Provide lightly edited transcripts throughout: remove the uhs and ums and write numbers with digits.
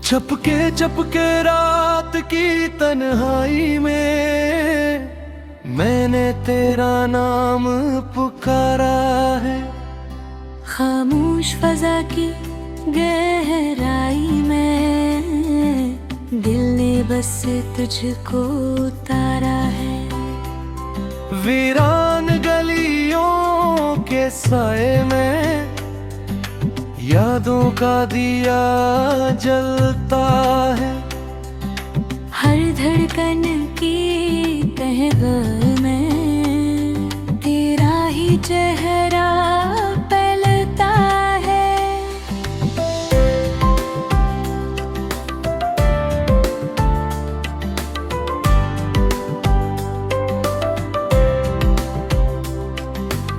छपके छपके रात की तन्हाई में मैंने तेरा नाम पुकारा है। खामोश फजा की गहराई में दिल ने बस तुझको उतारा है। वीरान गलियों के साए में यादों का दिया जलता है। हर धड़कन की तह में तेरा ही चेहरा पलता है।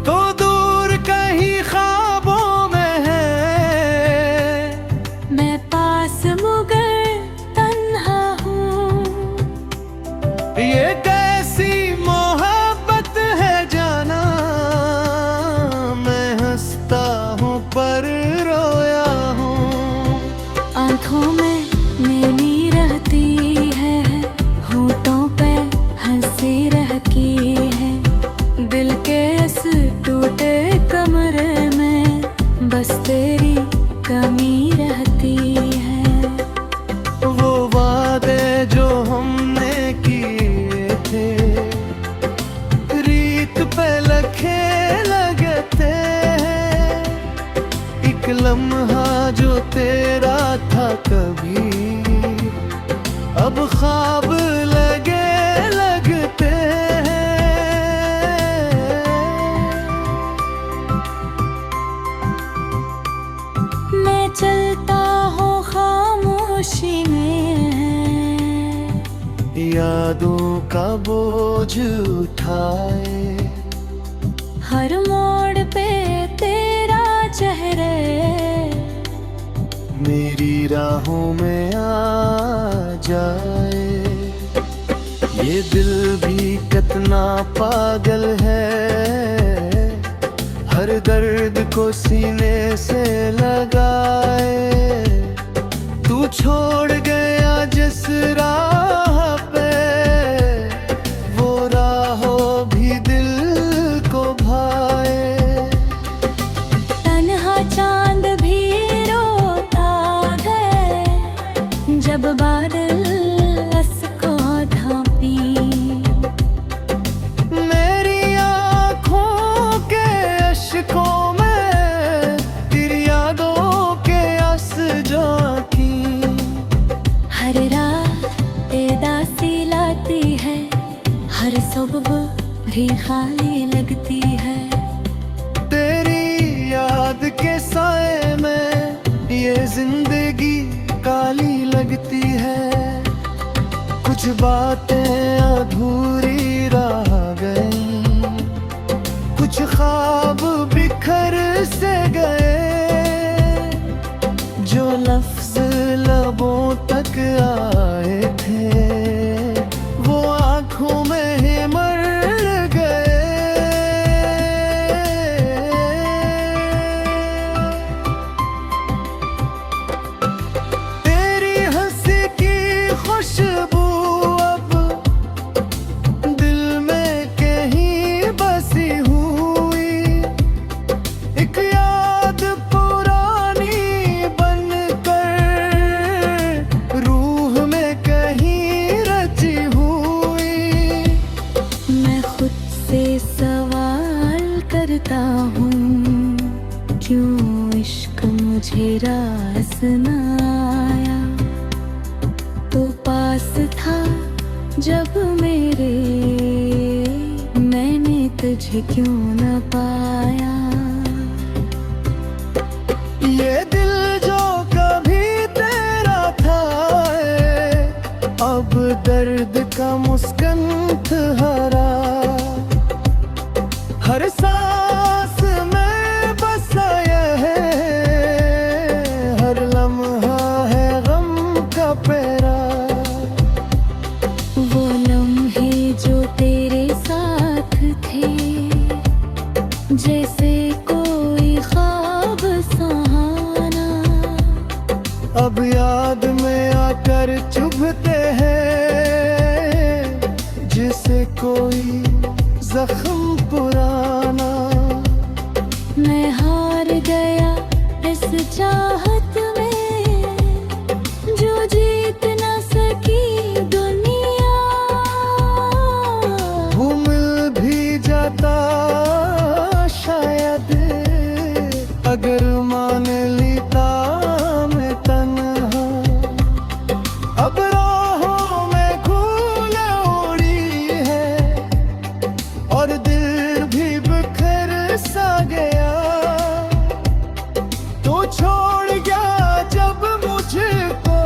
तो दूर कहीं ख्वाबों में है, मैं पास मगर तन्हा हूँ। ये कैसी मोहब्बत है जाना, मैं हंसता हूँ पर रोया हूँ। आँखों में नैनी रहती है, होठों पे हंसी रहती है। दिल के इस टूटे कमरे में बस तेरी कमी रहती है। वो वादे जो हमने किए थे, रीत पे लखे लगते हैं। एक लम्हा जो तेरा था कभी, अब ख्वाब लगे लगते हैं। मैं चलता हूँ खामोशी में, यादों का बोझ उठाए। हर मोड़ पे तेरा चेहरे मेरी राहों में आ जाए। ये दिल भी कितना पागल है, हर दर्द को सीने से लगाए। तू छोड़ गया जिस राह पे, वो राहों भी दिल को भाए। तन्हा चांद भी रोता है जब बादल असको ढांपी। मेरी आँखों के अश्कों में तेरी यादों के आंसू झांकी। हर रात उदासी लाती है, हर सुबह भी खाली लगती है। तेरी याद के साए में ये जिंदगी काली लगती है। कुछ बातें अधूरी रह गई, कुछ ख्वाब बिखर से गए। जो लफ्ज लबों तक आए थे, वो आंखों में ही मर गए। तेरी हंसी की खुशबू अब दिल में कहीं बसी हुई। एक याद पुरानी बनकर रूह में कहीं रची हुई। मैं खुद से सवाल करता हूँ, क्यों इश्क मुझे रास न आया। तो पास था जब मेरे, मैंने तुझे क्यों न पाया। ये दिल जो कभी तेरा था, अब दर्द का मुस्कंत हरा। हर सांस में बसा यह है, हर लम्हा है गम का पहरा। वो लम्हे जो तेरे साथ थे, जैसे कोई ख्वाब सुहाना। अब याद में कोई जख्म पुराना। मैं हार गया इस चाहत में जो जीत न सकी दुनिया। वो मिल भी जाता शायद अगर मान लेता मैं तन्हा। अब राहों में धूल उड़ी है और दिल भी बिखर सा गया। तो छोड़ गया जब मुझको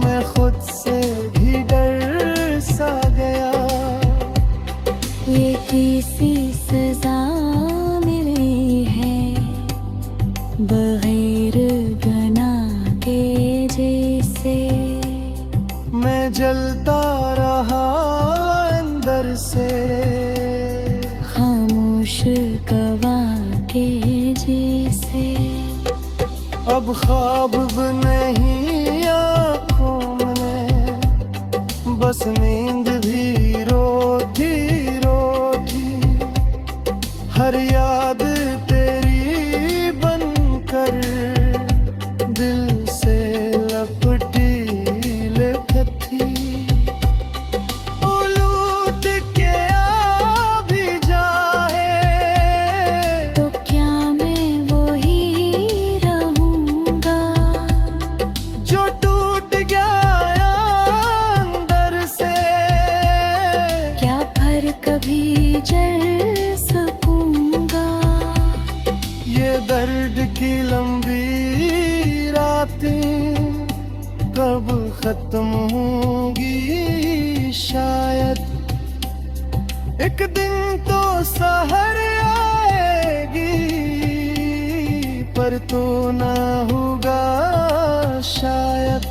मैं खुद से भी डर सा गया। ये कैसी सजा मिली है बगैर गुनाह के जैसे। मैं जलता रहा अंदर से खामोश गवाह के जैसे। अब ख्वाब नहीं आँखों में बस नींद भी रोती रोती। हर याद तेरी बनकर दिल से लपटी लिखती। उलूट के आ भी जाए तो क्या मैं वही रहूंगा जो टूट गया अंदर से। क्या फिर कभी जल सकूंगा। ये दर्द की लंबी रातें कब खत्म होंगी शायद। एक दिन तो सहर आएगी पर तो ना होगा शायद।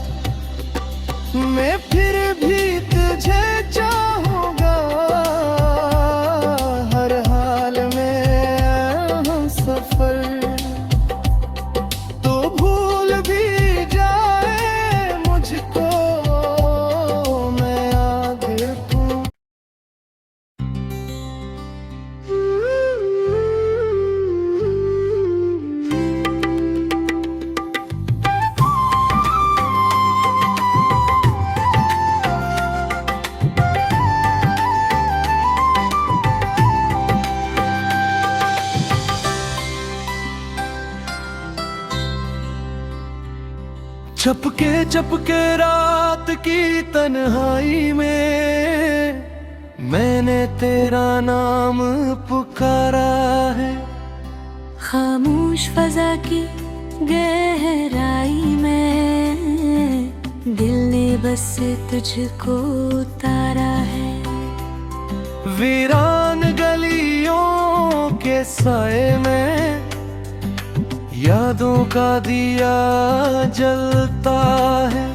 मैं फिर भी तुझे चाहूंगा हर हाल में हम सफर। तो भूल भी जाए मुझको मैं याद रखूं। चपके रात की तन्हाई में मैंने तेरा नाम पुकारा है। खामोश फजा की गहराई में दिल ने बस तुझको उतारा है। वीरान गलियों के साए में यादों का दिया जलता है।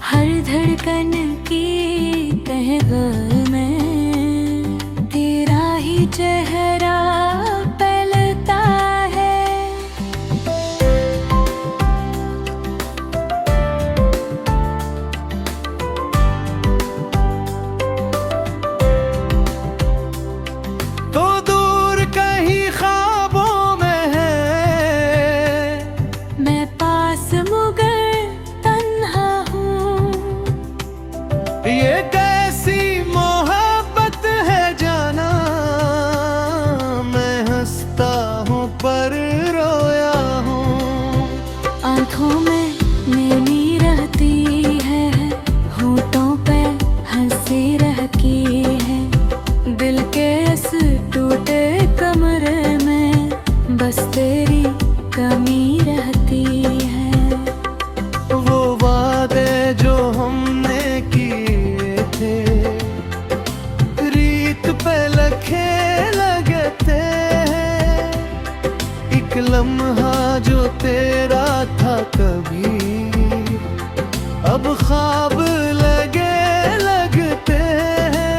हर धड़कन की तह में तेरा ही चेहरा पलता है। तो दूर कहीं ख्वाबों में है मैं पास मगर तन्हा हूँ। ये कैसी मोहब्बत है जाना। मैं हंसता हूँ पर रोया हूँ। आँखों में नैनी रहती है होठों पे हंसी रहती है। दिल के इस टूटे कमरे में बस तेरी कमी रहती है। वो वादे जो हमने किए थे रीत पे लखे लगते हैं। एक लम्हा जो तेरा था कभी अब ख्वाब लगे लगते हैं।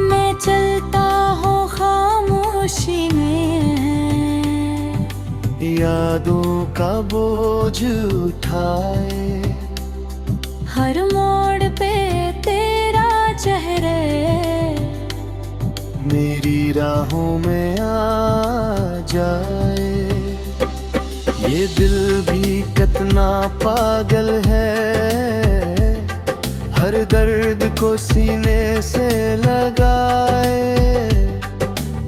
मैं चलता हूँ खामोशी में यादों का बोझ उठाए। हर मोड़ पे तेरा चेहरे मेरी राहों में आ जाए। ये दिल भी कितना पागल है, हर दर्द को सीने से लगाए।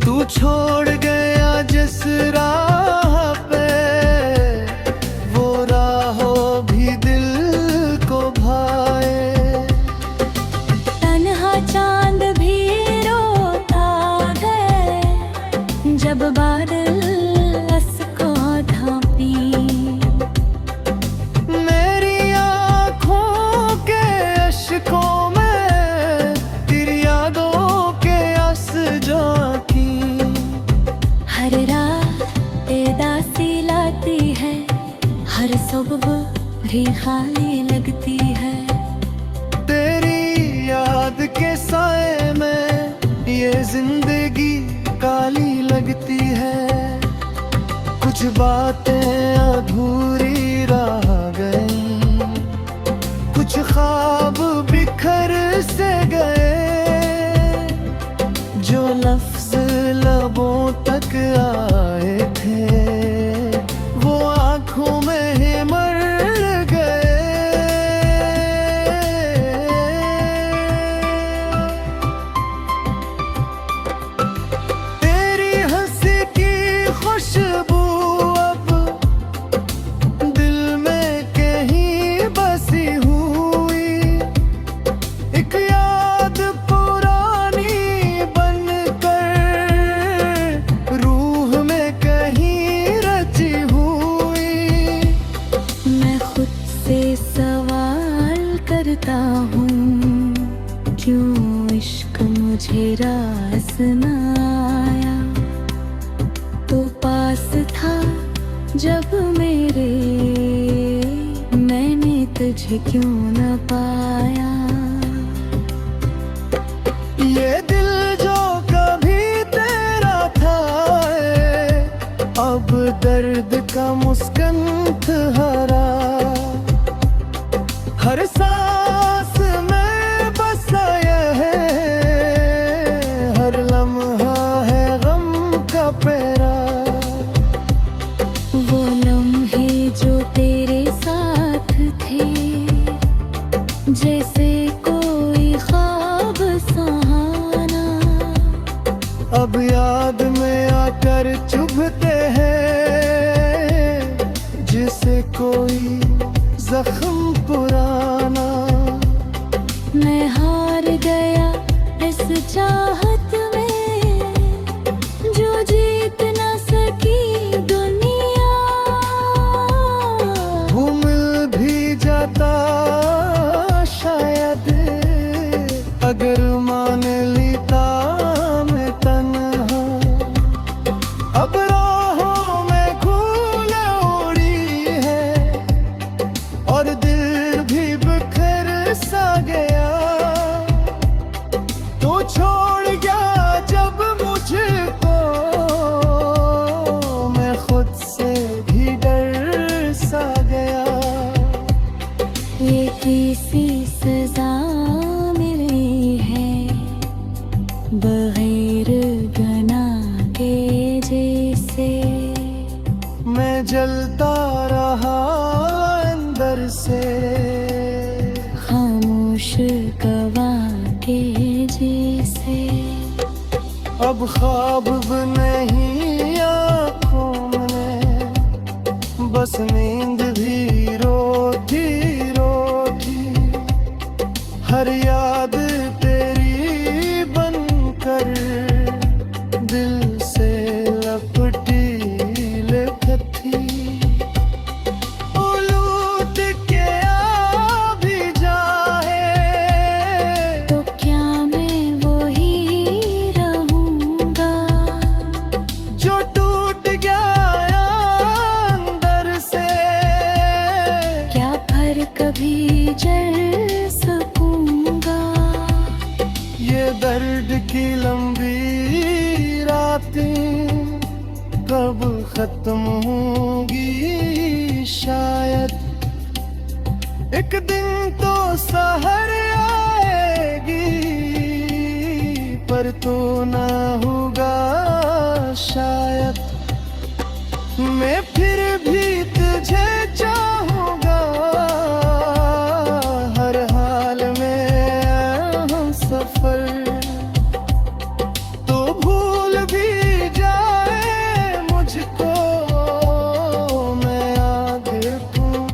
तू छोड़ गया जिस राह पे, वो राहों भी दिल को भाए। तन्हा चांद भी रोता है जब बादल असको ढांपी। मेरी आँखों के अश्कों में तेरी यादों के आस झांकी। हर रात उदासी लाती है, हर सुबह भी खाली लगती है। तेरी याद के साए में ये जिंदगी काली लगती है। कुछ बातें अधूरी रह गई, कुछ ख्वाब बिखर से गए। जो लफ्ज लबों तक आए थे, वो आंखों में ही मर गए। तेरी हंसी की खुशबू अब दिल में कहीं बसी हुई। एक याद पुरानी बनकर रूह में कहीं रची हुई। मैं खुद से सवाल करता हूँ, क्यों इश्क मुझे रास न आया। तो पास था जब मेरे, मैंने तुझे क्यों न पाया। ये दिल जो कभी तेरा था, अब दर्द का मुस्कंत हरा। हर सांस में बसा यह है, हर लम्हा है गम का पहरा। वो लम्हे जो तेरे साथ थे, जैसे कोई ख्वाब सुहाना, अब याद में आकर चुभते हैं, जिसे कोई जख्म पुराना। मैं हार गया इस चाहत में, जो जीत न सकी दुनिया। वो मिल भी जाता शायद, अगर मान लेता मैं तन्हा। अब राहों में खून उड़ी है, और दिल भी बिखर सा गया। तो छोड़ गया जब मुझको, मैं खुद से भी डर सा गया। ये कैसी सजा मिली है, बगैर गुनाह के जैसे। मैं जलता रहा अंदर से, खामोश गवाह के जैसे। अब ख्वाब नहीं आँखों में, बस नींद भी रोती रोती। हर याद तेरी बनकर दिल से लपटी लिखती। उलूट के आ भी जाए, तो क्या मैं वही रहूंगा, जो टूट गया अंदर से। एक दिन तो सहर आएगी, पर तू ना होगा शायद। मैं फिर भी तुझे चाहूंगा, हर हाल में हम सफर। तो भूल भी जाए मुझको, मैं याद रखूं।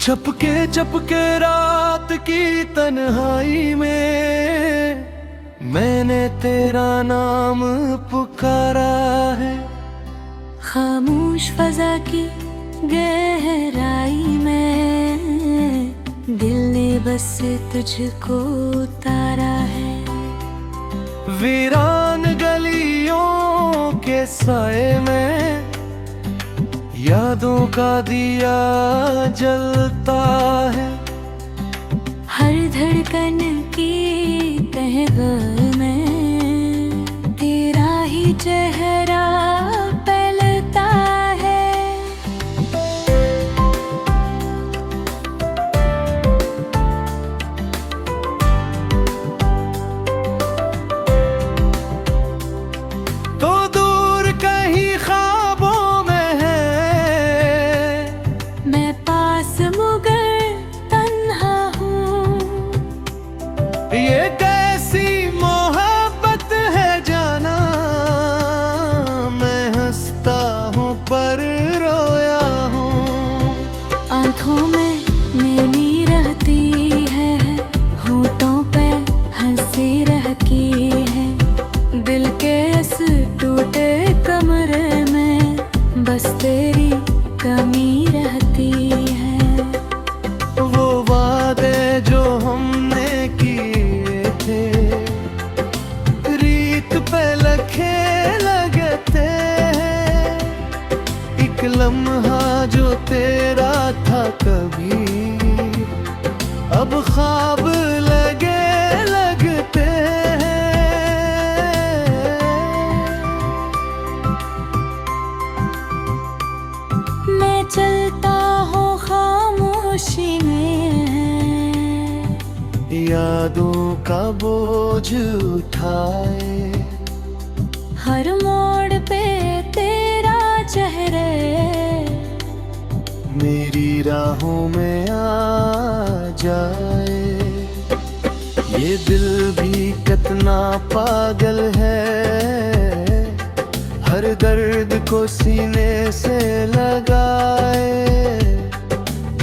चपके चपके रात की तन्हाई में मैंने तेरा नाम पुकारा है। खामोश फजा की गहराई में दिल ने बस तुझको उतारा है। वीरान गलियों के साए में यादों का दिया जलता है। हर धड़कन की तह में तेरा ही चेहरा पलता है। तो दूर कहीं ख्वाबों में है, मैं पास मगर तन्हा हूँ। ये कैसी मोहब्बत है जाना, मैं हंसता हूँ पर रोया हूँ। आँखों में नैनी रहती है, होठों पे हंसी रहती है। दिल के इस टूटे कमरे में बस तेरी कमी रहती है। वो वादे जो हमने किए थे, रीत पे लखे लगते हैं। एक लम्हा जो तेरा था कभी, अब ख्वाब लगे लगते हैं। मैं चलता हूँ खामोशी में, यादों का बोझ उठाए। हर मोड़ पे तेरा चेहरे मेरी राहों में आ जाए। ये दिल भी कितना पागल है, हर दर्द को सीने से लगाए।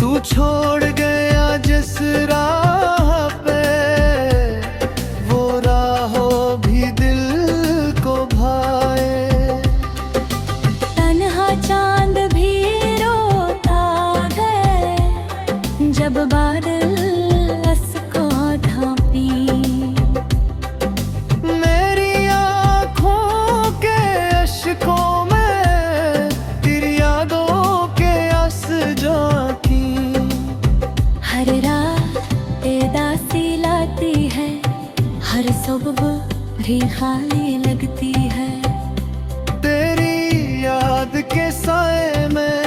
तू छोड़ गया जिस राह पे, वो राहों भी दिल को भाए। तन्हा चांद भी रोता है, जब बादल असको ढांपी। मेरी आँखों के अश्कों में तेरी यादों के आंसू आँखी। हर रात उदासी लाती है, हर सुबह भी खाली लगती है। तेरी याद के साए में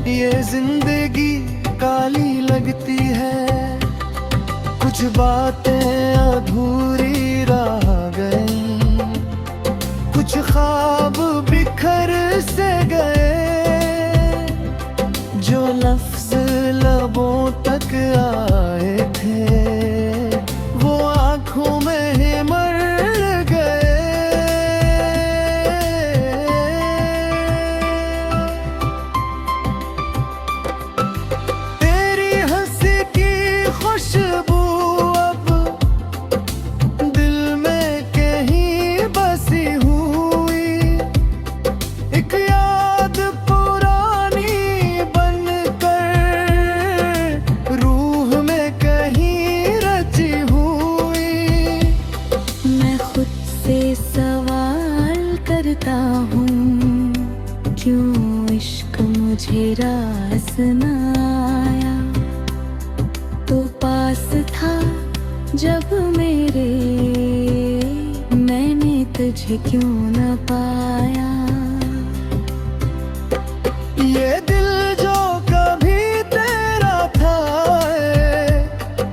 ये जिंदगी काली लगती है। कुछ बातें अधूरी रह गई, कुछ ख्वाब बिखर से गए। जो लफ्ज लबों तक आए थे, वो आंखों में ही मर गए। तेरी हंसी की खुशबू अब तुझे क्यों न पाया। ये दिल जो कभी तेरा था,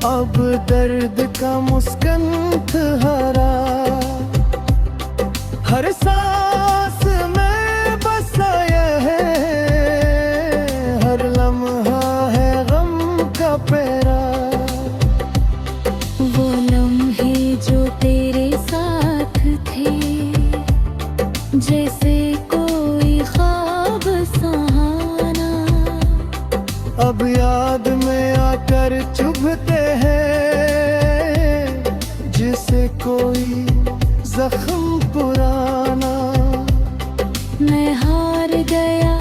अब दर्द का मुस्कंत हरा। हर सांस में बसा ये है, हर लम्हा है गम का पहरा। वो लम्हे जो तेरे साथ थे, जैसे कोई ख्वाब सुहाना, अब याद में आकर चुभते हैं, जिसे कोई जख्म पुराना। मैं हार गया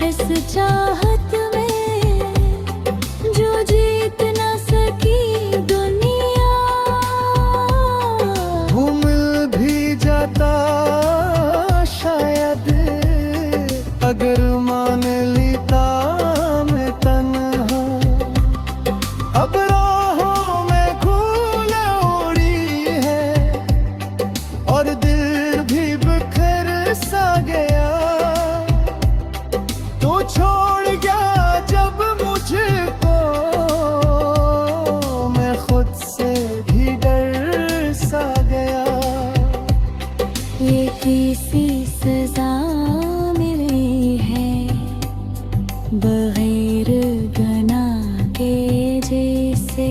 इस चाहत में, जो जीत न सकी दुनिया। वो मिल भी जाता शायद, अगर मान लेता मैं तन्हा। अब राहों में फूल उड़ी है, और दिल भी बिखर सा गया। तो छोड़ गया जब मुझको, मैं खुद से भी डर सा गया। ये कैसी सजा मिली है, बगैर गुनाह के जैसे।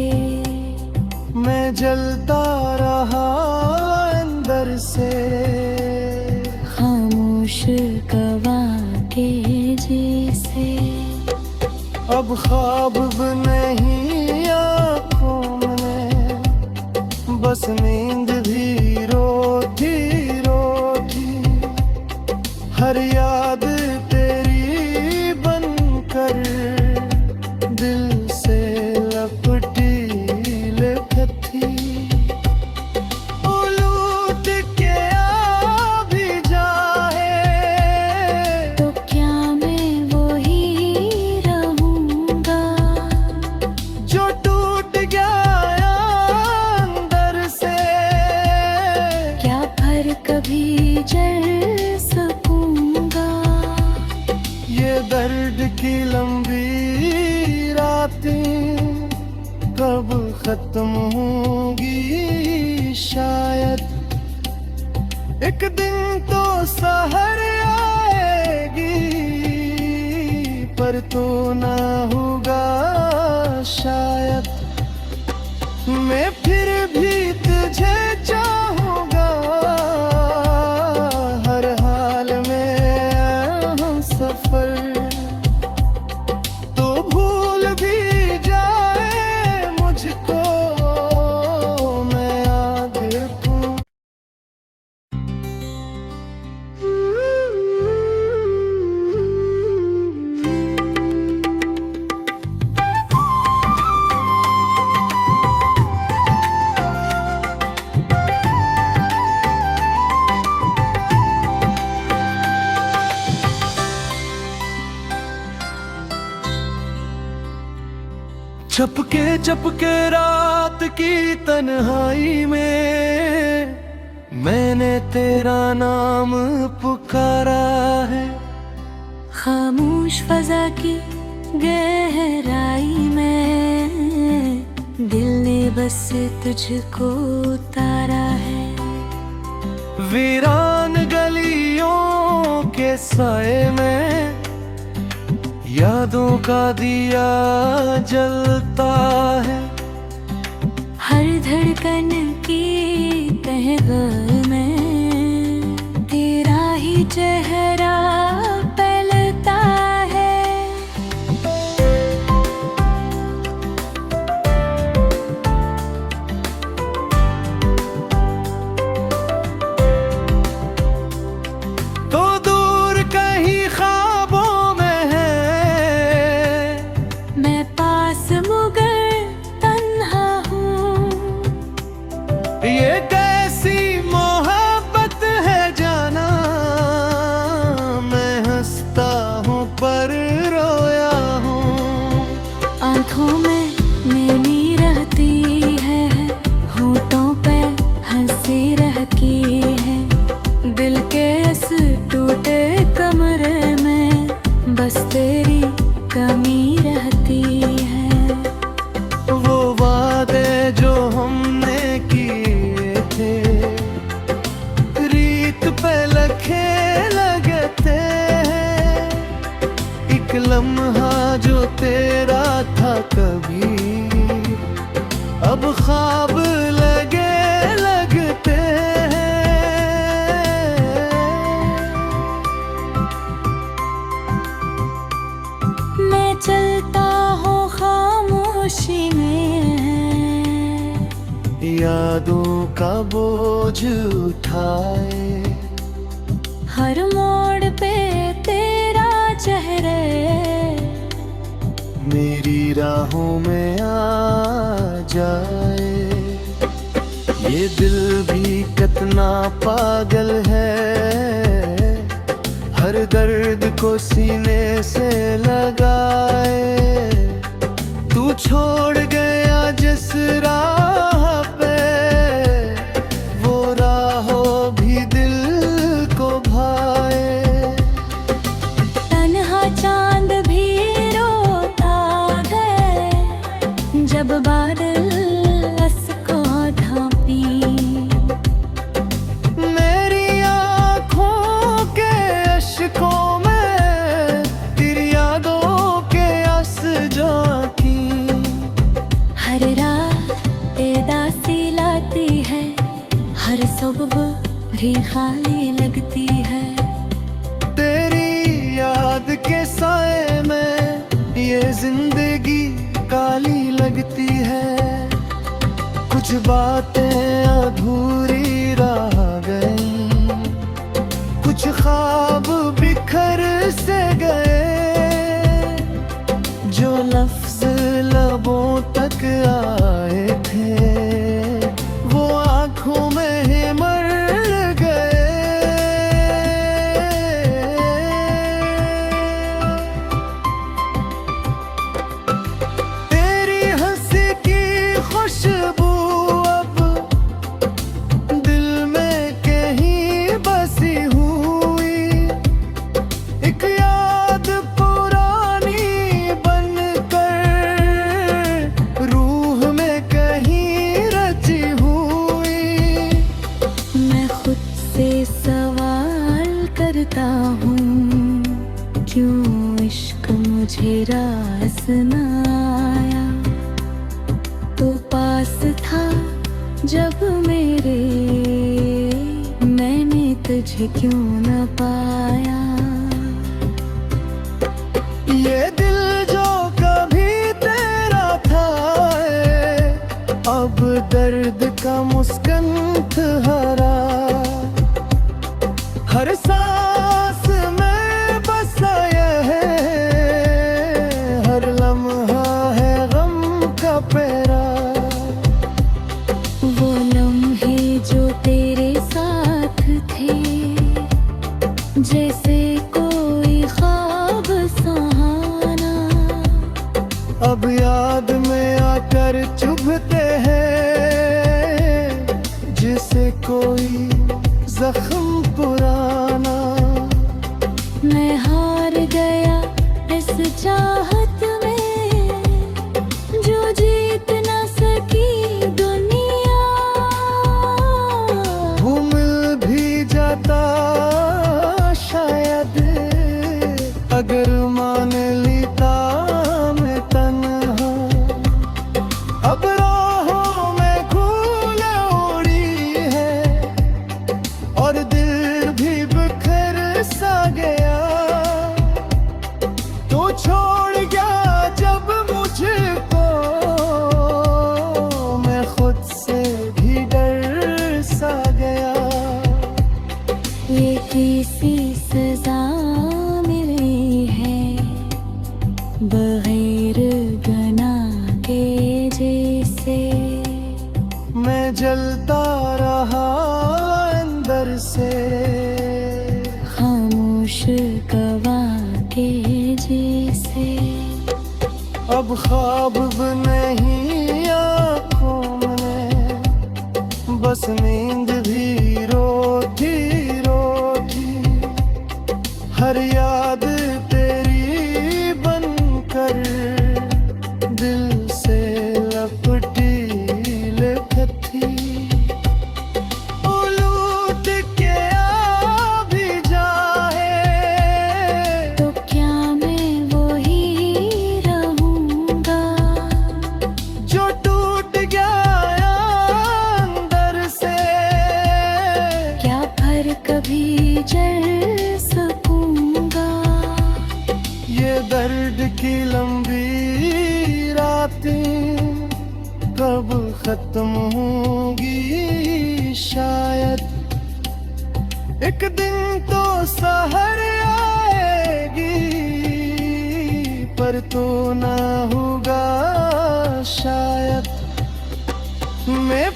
मैं जलता रहा अंदर से, खामोश गवाह के जैसे। अब ख्वाब नहीं आँखों में, बस नींद भी रोती रोती। हर याद तेरी बनकर दिल से लपटी लिखती। उलूट के आ भी जाए, तो क्या मैं वही रहूंगा, जो टूट गया अंदर से। क्या फिर कभी जल सकूंगा। ये दर्द की लंबी रातें कब खत्म होंगी शायद। एक दिन तो सहर आएगी, पर तो ना होगा शायद। मैं फिर भी तुझे चाहूंगा, हर हाल में हम सफर। तो भूल भी जाए मुझको, मैं याद रखूं। चपके चपके रात की तन्हाई में, मैंने तेरा नाम पुकारा है। खामोश फजा की गहराई में, दिल ने बस तुझको उतारा है। वीरान गलियों के साए में, यादों का दिया जलता है। हर धड़कन की तह में, तेरा ही चेहरा पलता है। तो दूर कहीं ख्वाबों में है, मैं पास मगर तन्हा हूँ। ये कैसी मोहब्बत है जाना। मैं हंसता हूँ पर रोया हूँ। आँखों में नैनी रहती है, होठों पे हंसी रहती है। दिखे लगते हैं, एक लम्हा जो तेरा था कभी अब ख्वाब लगे लगते हैं। मैं चलता हूँ खामोशी में, यादों का बोझ उठाए, हर मोड़ पे तेरा चेहरे मेरी राहों में आ जाए। ये दिल भी कितना पागल है, हर दर्द को सीने से लगाए। तू छोड़ गया जिस राह पे, वो राहों भी दिल को भाए। तन्हा चांद भी रोता है जब बादल असको ढांपी। मेरी आँखों के अश्कों में तेरी यादों के आस झांकी। हर रात उदासी लाती है, हर सुबह भी खाली लगती है। तेरी याद के साए में ये जिंदगी काली लगती है। कुछ बातें अधूरी रह गई, कुछ ख्वाब बिखर से गए। जो लफ्ज लबों तक आए थे, वो आंखों में ही मर गए। तेरी हंसी की खुशबू अब दिल में कहीं बसी हुई, एक याद पुरानी बनकर रूह में कहीं रची हुई। मैं खुद से सवाल करता हूँ, क्यों इश्क मुझे रास न आया। तो पास था जब मेरे, मैंने तुझे क्यों न पाया। ये दिल जो कभी तेरा था, अब दर्द का मुस्कंत हरा। हर सांस में बसा यह है, हर लम्हा है गम का पहरा। वो लम्हे जो तेरे साथ थे, जैसे कोई ख्वाब सुहाना, अब याद में आकर चुभते हैं, जिसे कोई जख्म पुराना। मैं हार गया इस चाहत में, जो जीत न सकी दुनिया। वो मिल भी जाता शायद, अगर मान लेता मैं तन्हा। अब राहों में फूल उड़ी है, और दिल भी बिखर सा गया। तो छोड़ गया जब मुझको, मैं खुद से भी डर सा गया। ये कैसी सजा मिली है, बगैर गुनाह के जैसे। मैं जलता रहा अंदर से, खामोश गवाह के जैसे। अब ख्वाब नहीं आँखों में, बस नींद भी रोती रोती। हर याद तेरी बनकर दिल से लपटी लिखती। लूट के आ भी एक दिन तो सहर आएगी, पर तू ना होगा शायद। मैं